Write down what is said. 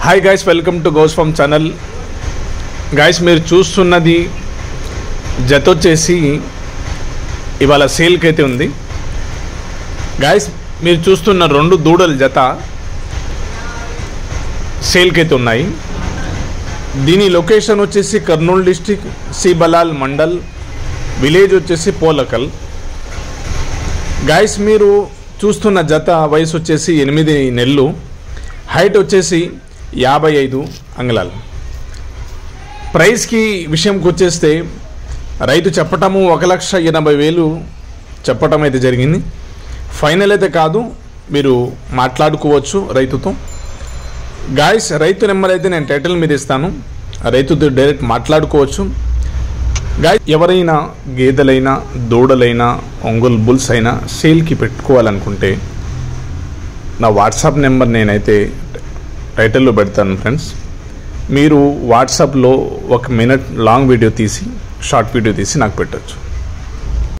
Hi guys, welcome to goes farm channel. Guys, మీరు చూస్తున్నది జత వచ్చేసి ఇవాళ సేల్కి అయితే ఉంది. గైస్, మీరు చూస్తున్న 2 దూడల జత సేల్కి అయితే ఉన్నాయి. దీని లొకేషన్ వచ్చేసి కర్నూలు డిస్టిక్, సి బలాల్ మండల్, విలేజ్ వచ్చేసి పోలకల్. గైస్, మీరు చూస్తున్న జత వయసు వచ్చేసి 8 నెలలు, హైట్ వచ్చేసి 55 అంగుళాలు. ప్రైస్కి విషయంకి వచ్చేస్తే రైతు చెప్పటము 1,80,000 చెప్పటం అయితే జరిగింది. ఫైనల్ అయితే కాదు, మీరు మాట్లాడుకోవచ్చు రైతుతో. గాయస్, రైతు నెంబర్ అయితే నేను టైటిల్ మీద ఇస్తాను, రైతుతో డైరెక్ట్ మాట్లాడుకోవచ్చు. గాయస్, ఎవరైనా గేదెలైనా దూడలైనా ఒంగోలు బుల్స్ అయినా సేల్కి పెట్టుకోవాలనుకుంటే నా వాట్సాప్ నెంబర్ నేనైతే టైటిల్లో పెడతాను ఫ్రెండ్స్. మీరు వాట్సాప్లో 1 మినిట్ లాంగ్ వీడియో తీసి, షార్ట్ వీడియో తీసి నాకు పెట్టచ్చు.